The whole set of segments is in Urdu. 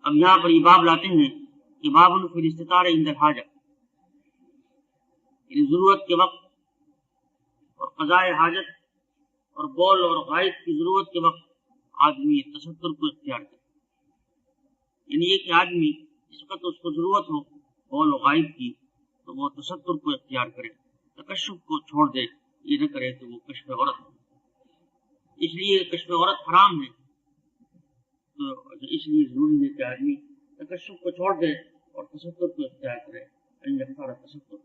اب یہاں پر یہ باب لاتے ہیں کہ بابن فی الاستطار عند الحاجہ، یعنی ضرورت کے وقت اور قضاء حاجت اور بول اور غائب کی ضرورت کے وقت آدمی تستر کو اختیار کرے، یعنی یہ کہ آدمی جس وقت اس کو ضرورت ہو بول و غائب کی تو وہ تستر کو اختیار کرے، تکشف کو چھوڑ دے، یہ نہ کرے تو وہ کشف عورت ہو۔ اس لیے کشف عورت حرام ہے، تو اس لیے ضروری ہے کہ آدمی تکشف کو چھوڑ دے اور تستر کو اختیار کرے۔ ان یختار تستر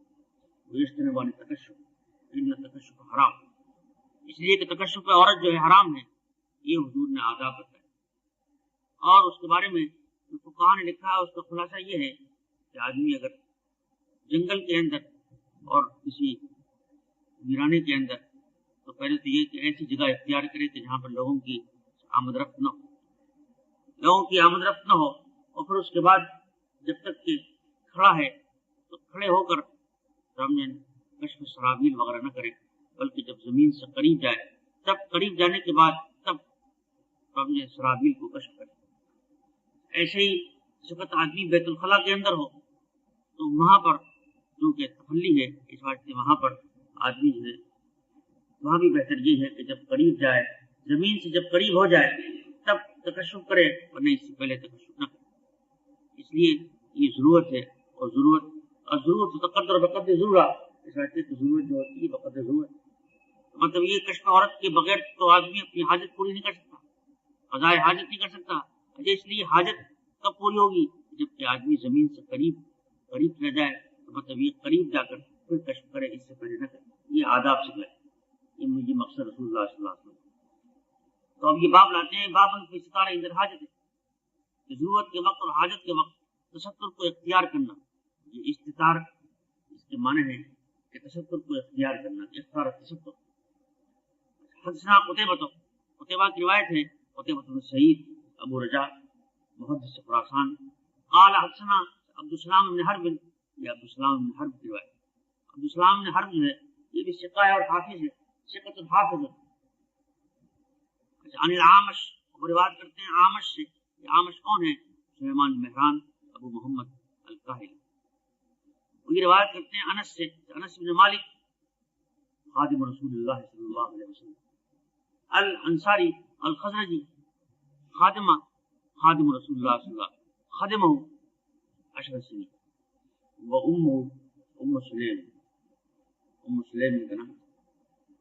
ویجتنب عن التکشف ان التکشف حرام، اس لیے کہ تکشف عورت جو ہے حرام ہے، یہ حضور نے آداب بتایا۔ اور اس کے بارے میں جو فقہاء نے لکھا ہے اس کا خلاصہ یہ ہے کہ آدمی اگر جنگل کے اندر اور کسی ویرانے کے اندر، تو پہلے تو یہ کہ ایسی جگہ اختیار کرے کہ جہاں پر لوگوں کی آمد رفت نہ ہو، اور پھر اس کے بعد جب تک کہ کھڑا ہے تو کھڑے ہو کر سامنے کشف سرابیل وغیرہ نہ کرے، بلکہ جب زمین سے قریب جائے تب قریب جانے کے بعد تب سامنے سرابیل کو کشف کرے۔ ایسے ہی اس وقت آدمی بیت الخلاء کے اندر ہو تو وہاں پر کیونکہ تخلی ہے، اس واسطے وہاں پر آدمی جو ہے وہاں بھی بہتر یہ ہے کہ جب قریب جائے، زمین سے جب قریب ہو جائے تب تکشف کرے، ورنہ اس سے پہلے تکشف نہ کرے۔ اس لیے یہ ضرورت ہے، اور ضرورت تقدر بقدر ضرورت، اس واسطے کی ضرورت جو ہوتی ہے بقدر ضرورت، مطلب یہ کشف عورت کے بغیر تو آدمی اپنی حاجت پوری نہیں کر سکتا، قضاء حاجت نہیں کر سکتا۔ اس لیے حاجت کب پوری ہوگی؟ جب کہ آدمی زمین سے قریب چلا جائے، تو مطلب یہ قریب جا کر پھر کشف کرے، اس سے پہلے نہ کرے، یہ آداب سے کرے۔ یہ مجھے مقصد رسول اللہ صلی اللہ علیہ وسلم۔ تو اب یہ باب لاتے ہیں باب فی الاستطار عند الحاجت، ضرورت کے وقت اور حاجت کے وقت تستر کو اختیار کرنا۔ یہ استطار اس کے معنی ہے کہ تستر کو اختیار کرنا، اختیار تستر۔ حدثنا قتیبہ کی روایت ہے، قتیبہ بن سعید ابو رجاء محدث خراسان قال حدثنا عبد السلام بن حرب، یہ عبد السلام بن حرب کی روایت۔ عبد السلام بن حرب جو ہے یہ بھی ثقہ ہے اور حافظ ہے، ثقۃ الحافظ ہے۔ عن العامش، وہ روایت کرتے ہیں عامش سے۔ یہ عامش کون ہے؟ سلیمان مہران ابو محمد الکاہلی۔ وہ یہ روایت کرتے ہیں انس سے، انس بن مالک خادم رسول اللہ صلی اللہ علیہ وسلم الانصاری الخزرجی، خادم رسول اللہ صلی اللہ علیہ وسلم، خادمہ 10 سنین، و ام سلیم کا نام،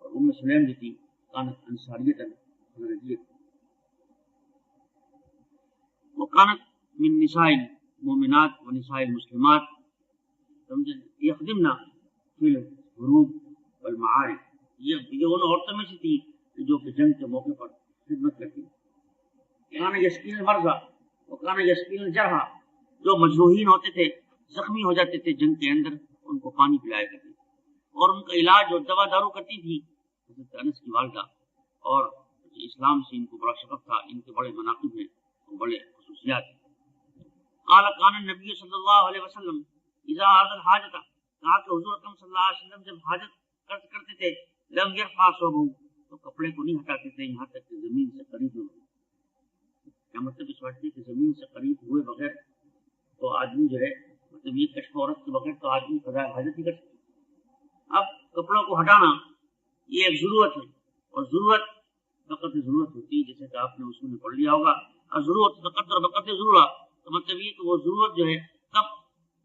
اور ام سلیم جو تھی کانت انصاریت خزرجیت، وكانت من نساء المؤمنات ونساء المسلمات يخدمنا في الحروب والمعارك، یہ ان عورتوں میں سے تھی جو کہ جنگ کے موقع پر خدمت کرتی۔ کان یسقین المرضى وکان یسقین الجرحى، جو مجروحین ہوتے تھے، زخمی ہو جاتے تھے جنگ کے اندر، ان کو پانی پلایا کرتی تھی، اور ان کا علاج اور دوا دارو کرتی تھی حضرت انس کی والدہ۔ اور اسلام سے ان کو بڑا شغف تھا، ان کے بڑے مناقب ہیں، بڑے خصوصیات۔ قال کان النبی صلی اللہ علیہ وسلم اذا اراد الحاجۃ، کہا کہ حضور اکرم صلی اللہ علیہ وسلم جب حاجت کرتے تھے لم يرفع ثوبه، تو کپڑے کو نہیں ہٹاتے تھے یہاں تک کہ زمین سے قریب ہو۔ کیا مطلب اس بات کہ زمین سے قریب ہوئے بغیر تو آدمی جو ہے مطلب یہ کشف عورت کے بغیر تو آدمی قضاء حاجت نہیں کر سکتا۔ اب کپڑوں کو ہٹانا یہ ایک ضرورت ہے، اور ضرورت فقط ضرورت ہوتی ہے، جیسے کہ آپ نے اصول میں پڑھ لیا ہوگا، اور ضرورت تقدر بقدر ضرورت، تو مطلب یہ کہ وہ ضرورت جو ہے کب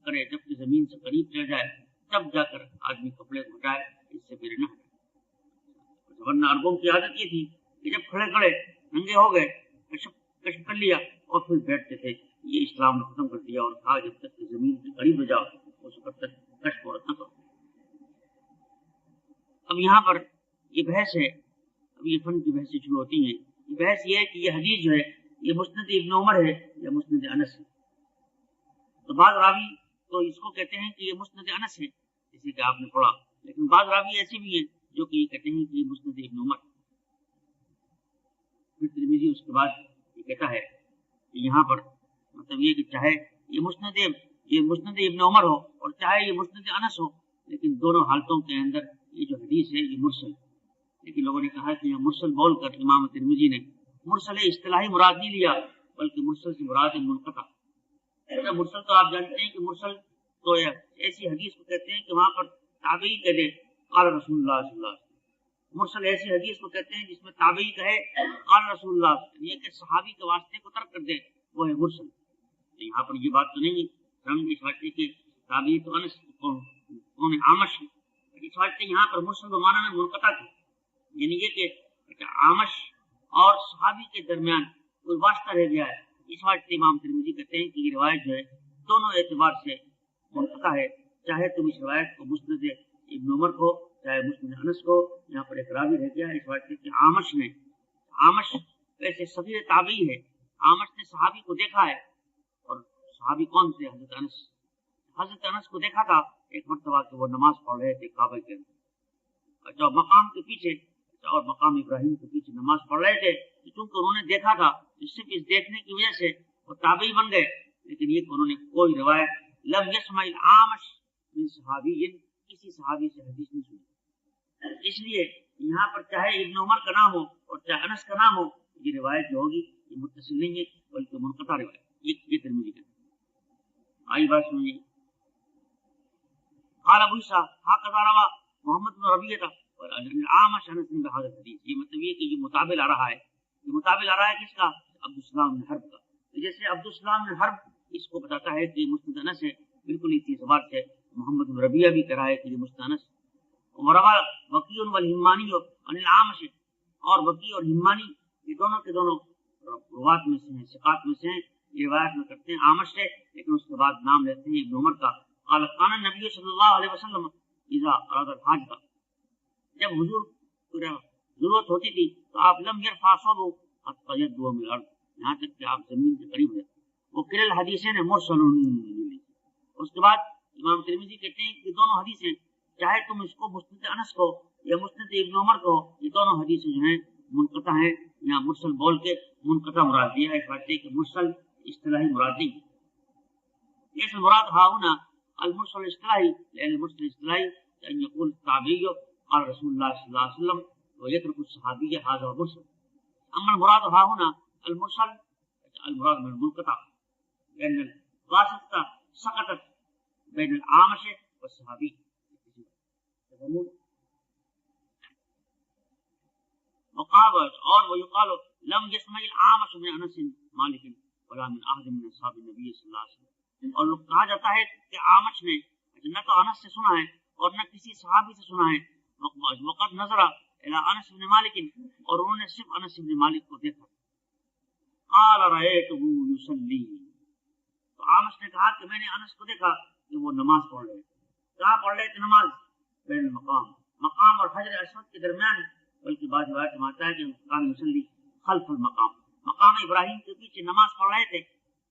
کرے؟ جب کہ زمین سے قریب چل جائے تب جا کر آدمی کپڑے کو ہٹائے، اس سے پہلے نہ ہٹائے۔ ورنہ عربوں کی عادت یہ تھی کہ جب کھڑے ننگے ہو گئے کشف کر لیا اور پھر بیٹھتے تھے۔ یہ اسلام نے ختم کر دیا اور کہا جب تک کہ زمین کے قریب ہو جاؤ اس وقت تک کشف عورت نہ کرو۔ اب یہاں پر یہ بحث ہے، اب یہ فن کی بحثیں شروع ہوتی ہیں۔ یہ بحث یہ ہے کہ یہ حدیث جو ہے یہ مسند ابن عمر ہے یا مسند انس ہے۔ تو بعض راوی تو اس کو کہتے ہیں کہ یہ مسند انس ہے، جیسے کہ آپ نے پڑھا، لیکن بعض راوی ایسے بھی ہیں جو کہ یہ کہتے ہیں کہ یہ مسند ابن عمر۔ پھر ترمذی اس کے بعد یہ کہتا ہے کہ یہاں پر مطلب یہ کہ چاہے یہ مسند ابن عمر ہو اور چاہے یہ مسند انس ہو، لیکن دونوں حالتوں کے اندر یہ جو حدیث ہے یہ مرسل، لیکن لوگوں نے کہا کہ یہ مرسل بول کر امام ترمذی نے مرسل اصطلاحی مراد نہیں لیا، بلکہ مرسل سے مراد منقطع، جیسا مرسل تو آپ جانتے ہیں کہ مرسل تو ایسی حدیث کو کہتے ہیں کہ وہاں پر تابعی کہہ دے قال رسول اللہ صلی اللہ علیہ وسلم. مرسل ایسی حدیث کو کہتے ہیں جس میں تابعی کہے قال رسول اللہ، یہ کہ صحابی کے واسطے کو ترک کر دے، وہ ہے مرسل. یہاں پر یہ بات تو نہیں ہے ہم اس واسطے کہ تابعی تو انس کون ہے عامش، اس واسطے یہاں پر مرسل و معنی میں منقطع تھی، یعنی یہ کہ عامش اور صحابی کے درمیان کوئی واسطہ رہ گیا ہے. اس واسطے امام ترمذی کہتے ہیں کہ یہ روایت جو ہے دونوں اعتبار سے منقطع ہے. چاہے تم اس روایت کو مسند ابن عمر کو چاہے مسند انس کو، یہاں پر ایک راوی رہ گیا ہے اس واسطے کہ عامش ویسے صغیر تابعی ہے، عامش نے صحابی کو دیکھا ہے، اور صحابی کون تھے؟ حضرت انس کو دیکھا تھا ایک مرتبہ کہ وہ نماز پڑھ رہے تھے کعبہ کے اندر، جو مقام کے پیچھے اور مقام ابراہیم کے پیچھے نماز پڑھ رہے تھے. چونکہ انہوں نے دیکھا تھا، صرف اس دیکھنے کی وجہ سے وہ تابعی بن گئے. لیکن یہ کہ انہوں نے کوئی روایت لم یسمع العامش من صحابی، کسی صحابی سے حدیث نہیں سنی. اس لیے یہاں پر چاہے ابن عمر کا نام ہو اور چاہے انس کا نام ہو، یہ روایت جو ہوگی یہ متصل نہیں ہے بلکہ منقطع روایت. یہ ترمذی کا آئی بات سنیے. قال ابو عیسیٰ هكذا روى محمد بن ربیعہ عامش انس بن بهذا الحديث. یہ مطلب یہ کہ یہ مطابق آ رہا ہے، یہ مطابق آ رہا ہے کس کا؟ عبدالسلام بن حرب کا. جیسے عبدالسلام بن حرب اس کو بتاتا ہے کہ یہ مسند انس ہے، بالکل اسی اعتبار سے محمد بن ربیعہ بھی کہہ رہا ہے کہ یہ مسند انس. وروى وکیع والحمانی عن العامش، اور وکیع اور حمانی یہ دونوں کے دونوں روات میں سے ہیں، ثقات میں سے ہیں، یہ روایت میں کرتے ہیں عامش سے، لیکن اس کے بعد نام لیتے ہیں ابن عمر کا. قال كان النبي صلی اللہ علیہ وسلم اذا اراد الحاجہ، جب حضور ضرورت ہوتی تھی تو آپ لم يرفع صوبه حتى يدنو من الارض، یہاں تک کہ آپ زمین کے قریب رہتے. وہ کل الحدیثین مرسل. اس کے بعد امام ترمذی کہتے ہیں کہ دونوں حدیثیں، چاہے تم اس کو مسند انس کو یا مسند ابن عمر کو، یہ دونوں حدیثیں جو ہیں منقطع ہیں. یہاں مرسل بول کے منقطع مراد دیا ہے، اس بات کہ مرسل اصطلاحی مراد نہیں. اس مراد ہا ہونا المرسل اصطلاحی، لأن المرسل اصطلاحی ان يقول التابعي قال رسول الله صلى الله عليه وسلم ويترك الصحابي هذا مرسل. اما المراد ها هنا المرسل المراد من المنقطع، لأن الواسطة سقطت بين العامش والصحابي. ويقال لم يسمع العامش من انس مالك ولا من احد من اصحاب النبي صلی اللہ علیہ وسلم. اور لوگ کہا جاتا ہے کہ عامش نے نہ تو انس سے سنا ہے اور نہ کسی صحابی سے سنا ہے. وقت نظر الى انس بن مالک، اور انہوں نے صرف انس بن مالک کو دیکھا. قال رأيته يصلي، تو عامش نے کہا کہ میں نے انس کو دیکھا کہ وہ نماز پڑھ رہے. کہاں پڑھ رہے تھے نماز؟ بین المقام، مقام اور حجر اسود کے درمیان. بلکہ بعض روایت میں آتا ہے کہ کان یصلی خلف المقام، مقام ابراہیم کے پیچھے نماز پڑھ رہے تھے.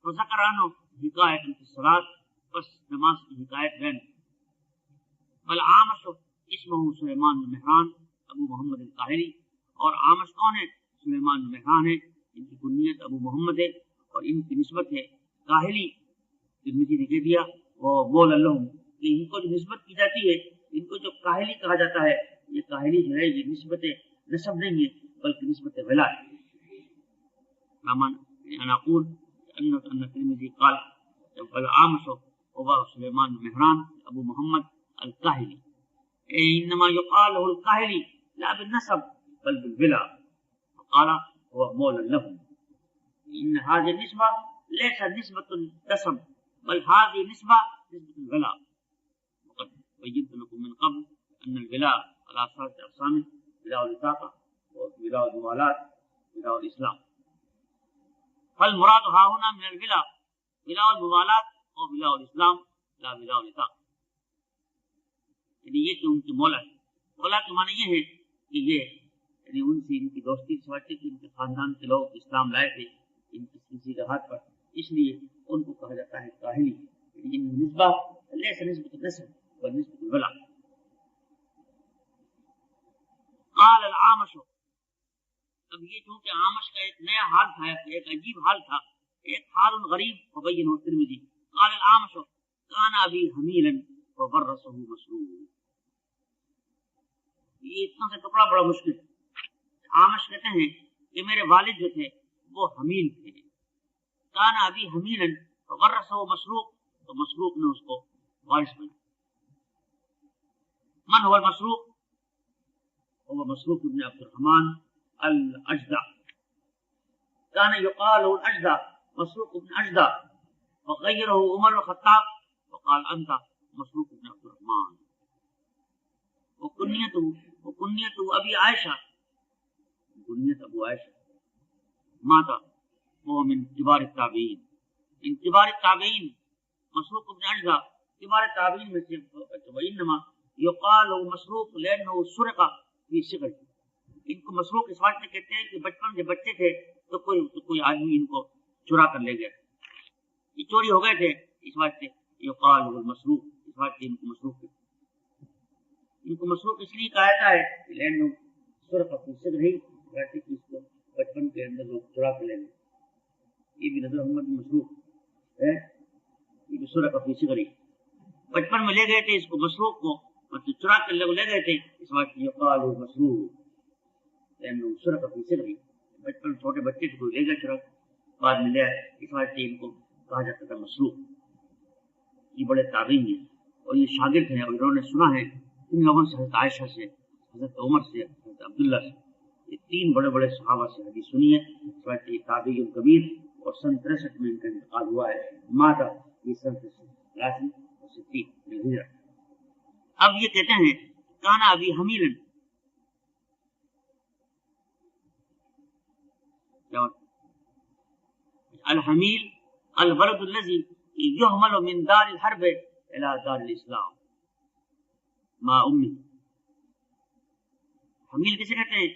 تو ذکر عنہ حکایت فی الصلاۃ، بس نماز کی حکایت بین. بل عامش اسمہ سلیمان بن مہران ابو محمد القاہری، اور عامش کون ہے؟ سلیمان بن مہران ہے، ان کی کنیت ابو محمد ہے اور ان کی نسبت ہے کاہلی. ترمذی نے کہہ دیا وہ بول اللہ کہ ان کو جو نسبت کی جاتی ہے، ان کو جو کاہلی کہا جاتا ہے، یہ کاہلی جو ہے یہ نسبت نسب نہیں ہے بلکہ نسبت ولا ہے. انا اقول ان الترمذی قال العامش هو سلیمان بن مہران ابو محمد الکاہلی، انما يقال له الكاهلي لا بالنسب بل بالولا، قال هو مولى له. ان هذه النسبه ليست نسبه النسب بل هذه نسبه الولا. وقد بينت لكم من قبل ان الولاء على ثلاثه اقسام: ولاء العتاقه وولاء الموالاه وولاء الاسلام. فالمراد ها هنا من الولاء ولاء الموالاه وولاء الاسلام لا ولاء العتاقه. یعنی یہ کہ ان کی مولا ہے. مولا کے معنی یہ ہے کہ یہ یعنی ان سے ان کی دوستی سمجھتے کہ ان کے خاندان کے لوگ اسلام لائے تھے ان کی کسی کے ہاتھ پر، اس لیے ان کو کہا جاتا ہے کاہلی. یعنی نسبہ لیس نسبت النسب بل نسبت الولا. قال العامش، اب یہ چونکہ عامش کا ایک نیا حال تھا، ایک عجیب حال تھا، ایک حال غریب وبینہ الترمذی. قال العامش كان ابي حميلا وبرسه مسرور. یہ اتنا سے کپڑا بڑا مشکل. عامش کہتے ہیں کہ میرے والد جو تھے وہ حمیل تھے. کان ابی حمیلا، فورثه مسروق، تو مسروق نے اس کو وارث بنا. من هو المسروق؟ هو مسروق ابن عبد الرحمن الأجدع، كان يقال له الأجدع، مسروق ابن أجدع، وغيره عمر الخطاب وقال أنت مسروق ابن عبد الرحمن. وكنيته أبي عائشة، كنية أبو عائشة مات وهو من كبار التابعين، من كبار التابعين مسروق ابن أجدع كبار التابعين میں سے. وإنما يقال له مسروق لأنه سرق في صغره، ان کو مسروق اس واسطے کہتے ہیں کہ بچپن جب بچے تھے تو کوئی آدمی ان کو چرا کر لے گیا، یہ چوری ہو گئے تھے، اس واسطے يقال له المسروق، اس واسطے ان کو مسروق کہتے ہیں. ان کو مسروق اس لیے کہا جاتا ہے لأنه سرق في صغره، واسطے کہ اس کو بچپن کے اندر لوگ چرا کر لے گئے. یہ بھی نظر محمد مسروق ہے، یہ بھی سرق في صغره، بچپن میں لے گئے تھے اس کو مسروق کو، مطلب چرا کر لے گئے تھے، اس واسطے يقال له مسروق لأنه سرق في صغره، بچپن چھوٹے بچے سے کوئی لے گیا چرا بعد میں لے آئے، اس واسطے ان کو کہا جاتا تھا مسروق. یہ بڑے تابعین ہیں اور یہ شاگرد ہیں، اور انہوں نے سنا ہے ان لوگوں سے، حضرت عائشہ سے، حضرت عمر سے، حضرت عبداللہ سے، یہ تین بڑے بڑے صحابہ سے حدیث سنی ہے. اس واسطے یہ تابعی کبیر، اور سن 63 میں ان کا انتقال ہوا ہے، ماتا یہ سن 63 ہجرت. اب یہ کہتے ہیں کانا ابی حمیل، الحمیل الولد الذي يحمل من دار الحرب الى دار الاسلام مع امه. حمیل کسے کہتے ہیں؟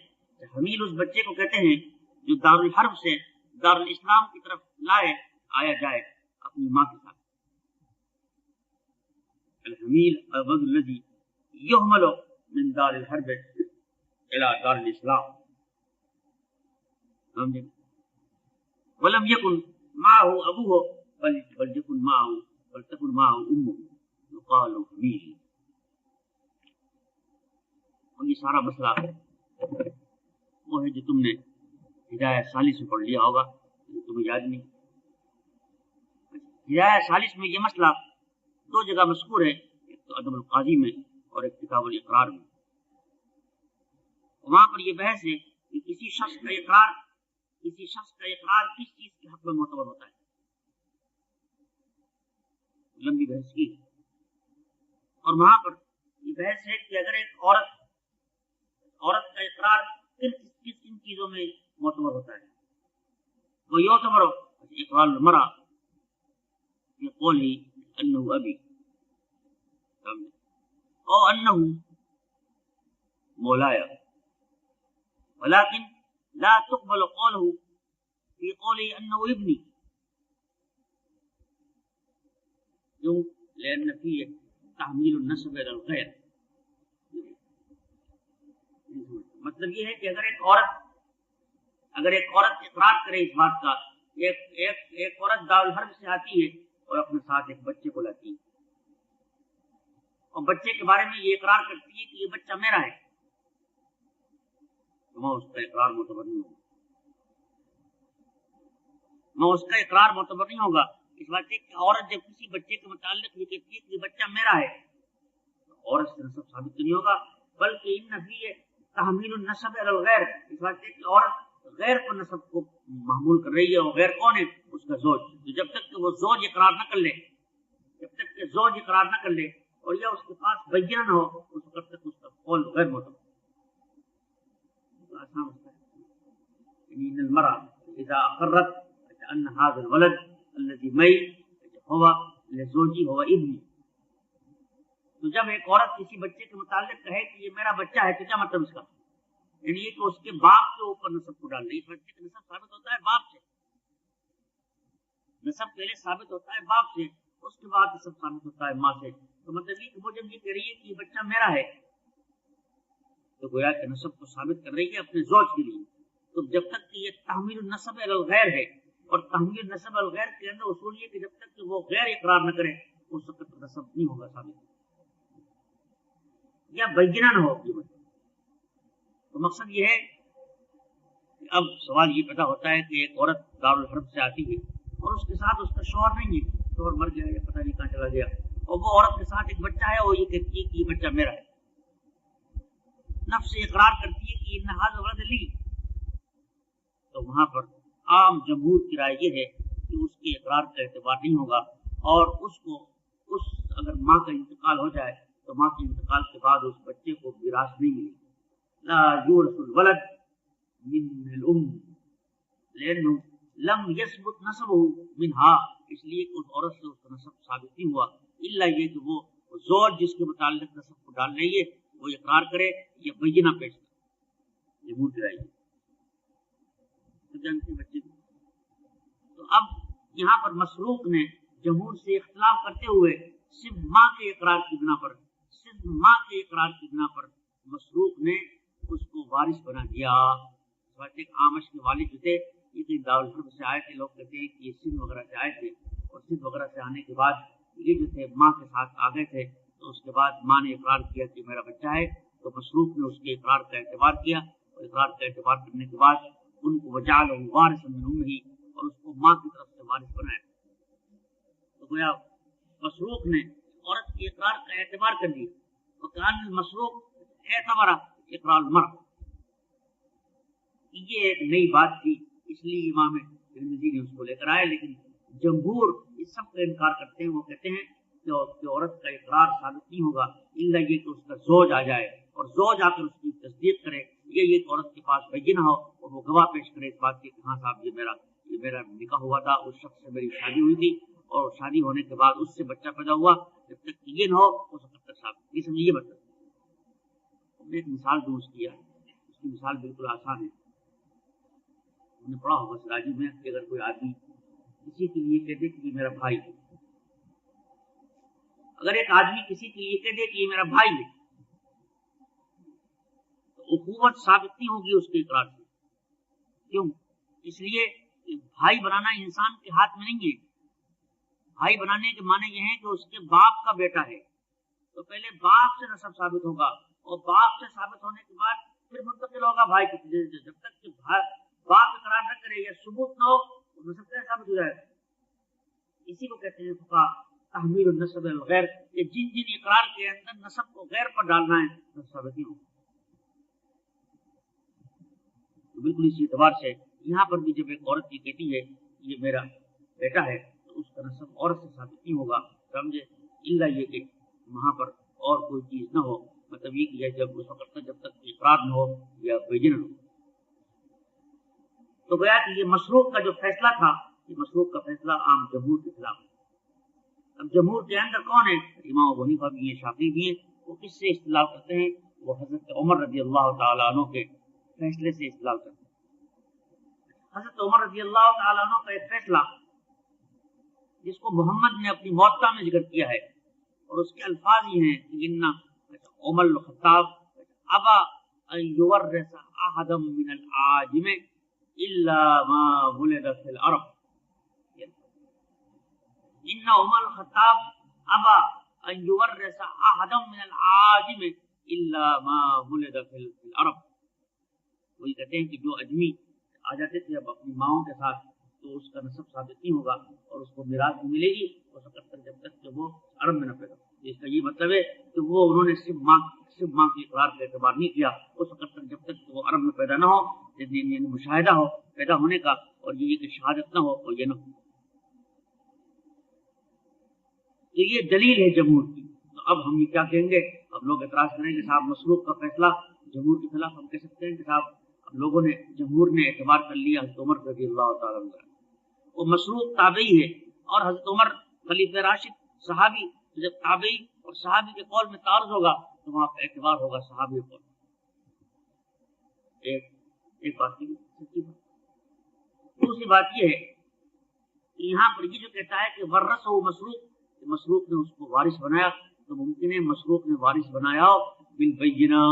حمیل اس بچے کو کہتے ہیں جو دار الحرب سے دار الاسلام کی طرف آیا جائے اپنی ماں کے ساتھ. الحمیل الولد الذي يحمل من دار الحرب الى دار الاسلام. ولم يكن معه ابوه بل يكن معه ولتكن معه امه يقال حمیل. اور یہ سارا مسئلہ وہ ہے جو تم نے ہدایہ ثالث میں پڑھ لیا ہوگا، تمہیں یاد نہیں. ہدایہ ثالث میں یہ مسئلہ دو جگہ مذکور ہے، ایک تو ادب القاضی میں اور ایک کتاب الاقرار میں. وہاں پر یہ بحث ہے کہ کسی شخص کا اقرار کس چیز کے حق میں معتبر ہوتا ہے. لمبی بحث کی، اور وہاں پر یہ بحث ہے کہ اگر ایک عورت کا اقرار کن چیزوں میں معتبر ہوتا ہے. وہ یعتبر اقرار المرأة بقوله انه ابي او انه مولاي، ولكن لا تقبل قوله في قوله انه ابني، کیوں؟ لأن فيه تحمیل النسب الى الغیر. مطلب یہ ہے کہ اگر ایک عورت اقرار کرے اس بات کا، ایک عورت دارالحرب سے آتی ہے اور اپنے ساتھ ایک بچے کو لاتی ہے اور بچے کے بارے میں یہ اقرار کرتی ہے کہ یہ بچہ میرا ہے، تو میں اس کا اقرار معتبر نہیں ہوگا. اس بات سے کہ عورت جب کسی بچے کے متعلق یہ کہتی ہے کہ یہ بچہ میرا ہے، تو عورت سے نسب ثابت نہیں ہوگا، بلکہ ان نفی تحمیل النسب علی الغیر. اس بات سے کہ عورت غیر کو نسب کو محمول کر رہی ہے، اور غیر کون ہے؟ اس کا زوج. تو جب تک کہ وہ زوج اقرار نہ کر لے اور یا اس کے پاس بینہ نہ ہو، اس وقت تک اس کا قول غیر معتبر. آسان ہوتا ہے. ان المرأة اذا اقرت ان هذا الولد الذي معي هو لزوجي هو ابني، تو جب ایک عورت کسی بچے کے متعلق کہے کہ یہ میرا بچہ ہے، تو کیا مطلب اس کا؟ یعنی یہ کہ اس کے باپ کے اوپر نسب کو ڈال رہی ہے. اس بچے کا نسب ثابت ہوتا ہے باپ سے، نسب پہلے ثابت ہوتا ہے باپ سے، اس کے بعد نسب ثابت ہوتا ہے ماں سے. تو مطلب یہ کہ وہ جب یہ کہہ رہی ہے کہ یہ بچہ میرا ہے، تو گویا کہ نسب کو ثابت کر رہی ہے اپنے زوج کے لیے. تو جب تک کہ یہ تحمیل النسب علی الغیر ہے، اور تحمیل النسب علی الغیر کے اندر اصول یہ کہ جب تک کہ وہ غیر اقرار نہ کرے اس وقت تک نسب نہیں ہوگا ثابت، یا بینہ نہ ہو. تو مقصد یہ ہے کہ اب سوال یہ پیدا ہوتا ہے کہ ایک عورت دارالحرب سے آتی ہے اور اس کے ساتھ اس کا شوہر نہیں ہے, شوہر مر گیا یا پتہ نہیں کہاں چلا گیا, اور وہ عورت کے ساتھ ایک بچہ ہے, وہ یہ کہتی ہے کہ یہ بچہ میرا ہے, نفس اقرار کرتی ہے کہ ان ھذا ولد لی, تو وہاں پر عام جمہور کی رائے یہ ہے کہ اس کے اقرار کا اعتبار نہیں ہوگا, اور اس کو اگر ماں کا انتقال ہو جائے تو ماں کے انتقال کے بعد اس بچے کو میراث نہیں ملے گی. لا یورث الولد من الام لانه لم يثبت نسبه منها, اس لیے کہ اس عورت سے اس کا نسب ثابت نہیں ہوا, الا یہ کہ وہ زوج جس کے متعلق نسب کو ڈال رہی ہے وہ اقرار کرے یا بینہ پیش کرے. جمہور کی رائے جانتے بچے کو. تو اب یہاں پر مسروق نے جمہور سے اختلاف کرتے ہوئے صرف ماں کے اقرار کی بنا پر مسروق نے اس کو وارث بنا دیا. آمش کے والد جو تھے یہ دارالحرب سے آئے تھے, لوگ کہتے ہیں کہ یہ سندھ وغیرہ سے آئے تھے, اور سندھ وغیرہ سے آنے کے بعد یہ جو تھے ماں کے ساتھ آ گئے تھے, تو اس کے بعد ماں نے اقرار کیا کہ میرا بچہ ہے, تو مسروق نے اس کے اقرار کا اعتبار کیا, اور اقرار کا اعتبار کرنے کے بعد ان کو وجعلہ وارثا من امہ, اور اس کو ماں کی طرف سے وارث بنایا. تو گویا مسروق نے عورت کے اقرار کا اعتبار کر لیا, وکان المسروق اعتبر اقرار المرء. یہ ایک نئی بات تھی, اس لیے امام ترمذی نے اس کو لے کر آئے, لیکن جمہور اس سب کا انکار کرتے ہیں. وہ کہتے ہیں کہ عورت کا اقرار ثابت نہیں ہوگا الا یہ کہ اس کا زوج آ جائے, اور زوج آ کر اس کی تصدیق کرے, یہ عورت کے پاس بینہ ہو اور وہ گواہ پیش کرے اس بات کی کہ ہاں صاحب یہ میرا نکاح ہوا تھا, اس شخص سے میری شادی ہوئی تھی, اور شادی ہونے کے بعد اس سے بچہ پیدا ہوا, جب تک یہ نہ ہو اس وقت تک صاحب یہ سمجھے. یہ مطلب میں ایک مثال دوں اس کی مثال بالکل آسان ہے. ہم نے پڑھا ہوگا سراجی میں کہ اگر کوئی آدمی کسی کے لیے کہہ دے کہ یہ میرا بھائی ہے, اگر ایک آدمی کسی کے لیے کہہ دے کہ یہ میرا بھائی ہے, تو اخوت ثابت نہیں ہوگی اس کے اقرار سے. کیوں؟ اس لیے بھائی بنانا انسان کے ہاتھ میں نہیں ہے. بھائی بنانے کے معنی یہ ہے کہ اس کے باپ کا بیٹا ہے, تو پہلے باپ سے نسب ثابت ہوگا, اور باپ سے ثابت ہونے کے بعد پھر منتقل ہوگا بھائی کی. جب تک کہ باپ اقرار نہ کرے یا ثبوت نہ ہو نسب کیسے ثابت ہو جائے گا؟ اسی کو کہتے ہیں فقہ تحمیل النسب الغیر, کہ جن اقرار کے اندر نسب کو غیر پر ڈالنا ہے نسب ثابت نہیں ہوگا. تو بالکل اسی اعتبار سے یہاں پر بھی جب ایک عورت یہ کہتی ہے یہ میرا بیٹا ہے, تو اس کا نسب عورت سے ثابت نہیں ہوگا, سمجھے, الا یہ کہ وہاں پر اور کوئی چیز نہ ہو, مطلب یہ کہ جب اس وقت تک جب تک اقرار نہ ہو یا بینہ نہ ہو. تو گویا کہ یہ مسروق کا جو فیصلہ تھا, یہ مسروق کا فیصلہ عام جمہور کے خلاف. اب جمہور کے اندر کون ہے؟ امام ابو حنیفہ بھی ہیں, شافعی بھی ہیں. وہ کس سے استدلال کرتے ہیں؟ وہ حضرت عمر رضی اللہ تعالیٰ عنہ کے فیصلے سے استدلال کرتے ہیں. حضرت عمر رضی اللہ تعالیٰ عنہ کا ایک فیصلہ جس کو محمد نے اپنی موطا میں ذکر کیا ہے, اور اس کے الفاظ یہ ہیں کہ ان عمر الخطاب ابا ان یورث احدا من العاجم الا ما ولد في العرب. ان عمر الخطاب ابا ان یورث احدا من العاجم الا ما ولد في العرب. وہی کہتے ہیں کہ جو اجمی آ جاتے تھے اب اپنی ماؤں کے ساتھ, تو اس کا نسب ثابت نہیں ہوگا, اور اس کو میراث بھی ملے گی اس وقت تک جب تک کہ وہ عرب میں نہ پیدا. اس کا یہ مطلب ہے کہ وہ انہوں نے صرف ماں کے اقرار کا اعتبار نہیں کیا اس وقت تک جب تک کہ وہ عرب میں پیدا نہ ہو, یعنی مشاہدہ ہو پیدا ہونے کا, اور یہ کہ شہادت نہ ہو اور یہ نہ ہو. تو یہ دلیل ہے جمہور کی. تو اب ہم یہ کیا کہیں گے؟ اب لوگ اعتراض کریں گے صاحب مسروق کا فیصلہ جمہور کے خلاف. ہم کہہ سکتے ہیں کہ صاحب اب لوگوں نے جمہور نے اعتبار کر لیا حضرت عمر رضی اللہ تعالیٰ عنہ, وہ مسروق تابعی ہے, اور حضرت عمر خلیفہ راشد صحابی. جب تابعی اور صحابی کے قول میں تعارض ہوگا تو وہاں پہ اعتبار ہوگا صحابی قول. ایک بات کی سچی بات. دوسری بات یہ ہے کہ یہاں پر یہ جو کہتا ہے کہ ورثہ مسروق, مسروق نے اس کو وارث بنایا, تو ممکن ہے مسروق نے وارث بنایا ہو بالبینہ,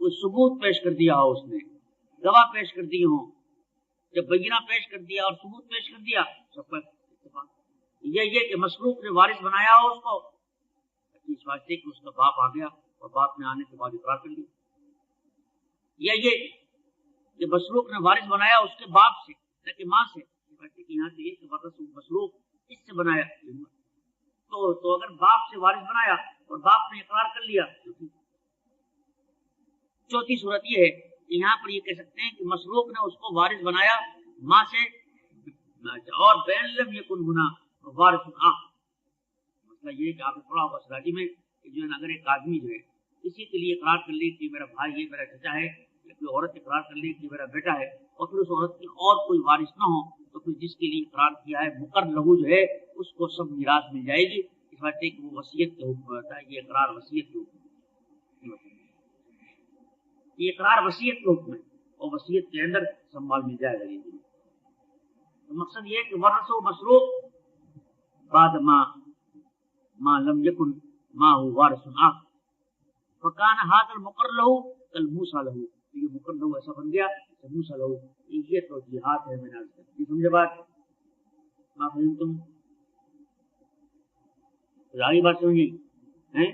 کوئی ثبوت پیش کر دیا ہو, اس نے گواہ پیش کر دیے ہوں. جب بینہ پیش کر دیا اور ثبوت پیش کر دیا سب کا اتفاق. یہ کہ مسروق نے وارث بنایا ہو اس کو اس واسطے کہ اس کا باپ آ گیا اور باپ نے آنے کے بعد اقرار کر لیا, یا یہ کہ مسروق نے وارث بنایا اس کے باپ سے نہ کہ ماں سے, یہاں سے ایک ورث مسروق اس سے بنایا تو اگر باپ سے وارث بنایا اور باپ نے اقرار کر لیا. چوتھی صورت یہ ہے کہ یہاں پر یہ کہہ سکتے ہیں کہ مسروق نے اس کو وارث بنایا ماں سے اور بین لم یکن ہنا وارث آخر. مسئلہ یہ کہ آپ نے پڑھا ہوگا سراجی میں کہ جو ہے اگر ایک آدمی جو ہے کسی کے لیے اقرار کر لے کہ میرا بھائی ہے میرا چچا ہے یا کوئی عورت اقرار کر لے کہ میرا بیٹا ہے اور پھر اس عورت کی اور کوئی وارث نہ ہو تو پھر جس کے لیے اقرار کیا ہے مقر لہو جو ہے اس کو سب میراث مل جائے گی. اس بات ہے کہ وہ وصیت کے حکم ہوتا ہے. یہ اقرار وصیت کے حکم یہ اقرار وصیت کے حکم ہے اور وصیت کے اندر سنبھال مل جائے گا. تو مقصد یہ ہے کہ ورث و مسروق بعد ما لم یکن ما هو وارث آخر فکان هذا المقر له کالموسى له. یہ مقر له ایسا بن گیا کہ موسیٰ له. یہ توجیحات ہے میں نے یہ سمجھے بات ما فهمتم ظاہری بات سمجھے ہیں.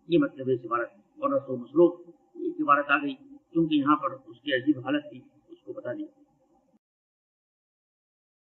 یہ مطلب ہے اس عبارت ورث و مسروق. یہ عبارت آ گئی کیونکہ یہاں پر اس کی عجیب حالت تھی اس کو بتا دیا.